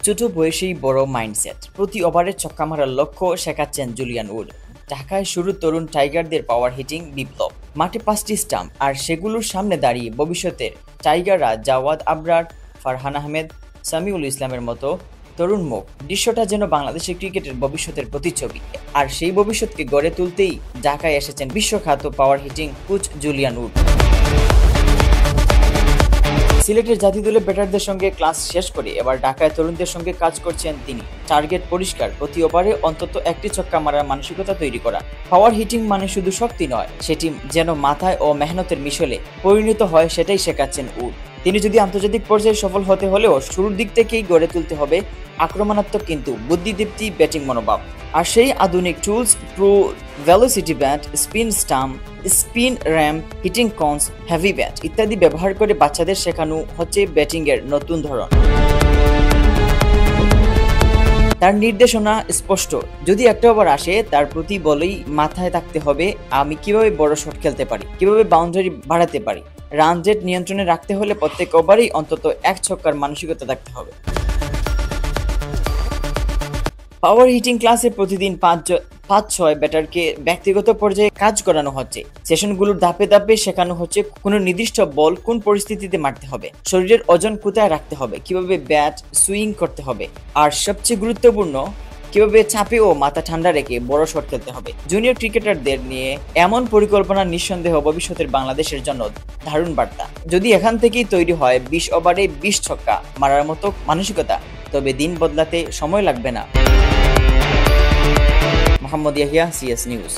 ছোট বয়সেই বড় মাইন্ডসেট, প্রতি ওভারে ছক্কা মারার লক্ষ্য শেখাচ্ছেন জুলিয়ান উড। ঢাকায় শুরু তরুণ টাইগারদের পাওয়ার হিটিং বিপ্লব। মাঠে 5টি স্টাম্প, আর সেগুলোর সামনে দাঁড়িয়ে ভবিষ্যতের টাইগাররা জাওয়াদ আবরার, ফারহান আহমেদ, সামিউল ইসলামের মতো তরুণ মুখ। দৃশ্যটা যেন বাংলাদেশের ক্রিকেটের ভবিষ্যতের প্রতিচ্ছবি, আর সেই ভবিষ্যৎকে গড়ে তুলতেই ঢাকায় এসেছেন বিশ্বখ্যাত পাওয়ার হিটিং কোচ জুলিয়ান উড। সিলেটের জাতীয় দলের ব্যাটারদের সঙ্গে ক্লাস শেষ করে এবার ঢাকায় তরুণদের সঙ্গে কাজ করছেন তিনি। টার্গেট পরিষ্কার, প্রতি ওভারে অন্তত একটি ছক্কা মারার মানসিকতা তৈরি করা। পাওয়ার হিটিং মানে শুধু শক্তি নয়, সেটি যেন মাথায় ও মেহনতের মিশলে পরিণত হয়, সেটাই শেখাচ্ছেন উড। তিনি যদি আন্তর্জাতিক পর্যায়ে সফল হতে হলেও শুরুর দিক থেকেই গড়ে তুলতে হবে আক্রমণাত্মক কিন্তু বুদ্ধিদীপ্তি ব্যাটিং মনোভাব। আর সেই আধুনিক tools, pro velocity bat, spin stump, spin ramp, hitting cones, heavy bat ইত্যাদি ব্যবহার করে বাচ্চাদের শেখানো হচ্ছে ব্যাটিং এর নতুন ধরন। তার নির্দেশনা স্পষ্ট, যদি একটা ওভার আসে তার প্রতি বলেই মাথায় থাকতে হবে আমি কিভাবে বড় শট খেলতে পারি, কিভাবে বাউন্ডারি বাড়াতে পারি। রান রেট নিয়ন্ত্রণে রাখতে হলে প্রত্যেক ওভারেই অন্তত এক ছক্কার মানসিকতা থাকতে হবে। পাওয়ার হিটিং ক্লাসে প্রতিদিন 5-6 ব্যাটারকে ব্যক্তিগত পর্যায়ে কাজ করানো হচ্ছে। সেশনগুলোর ধাপে ধাপে শেখানো হচ্ছে কোন নির্দিষ্ট বল কোন পরিস্থিতিতে মারতে হবে, শরীরের ওজন কোথায় রাখতে হবে, কিভাবে ব্যাট সুইং করতে হবে, আর সবচেয়ে গুরুত্বপূর্ণ কিভাবে চাপে ও মাথা ঠান্ডা রেখে বড় শট খেলতে হবে। জুনিয়র ক্রিকেটারদের নিয়ে এমন পরিকল্পনা নিঃসন্দেহ ভবিষ্যতের বাংলাদেশের জন্য দারুণ বার্তা। যদি এখান থেকেই তৈরি হয় 20 ওভারে 20 ছক্কা মারার মতো মানসিকতা, তবে দিন বদলাতে সময় লাগবে না। Mohammad Yahya, CS news.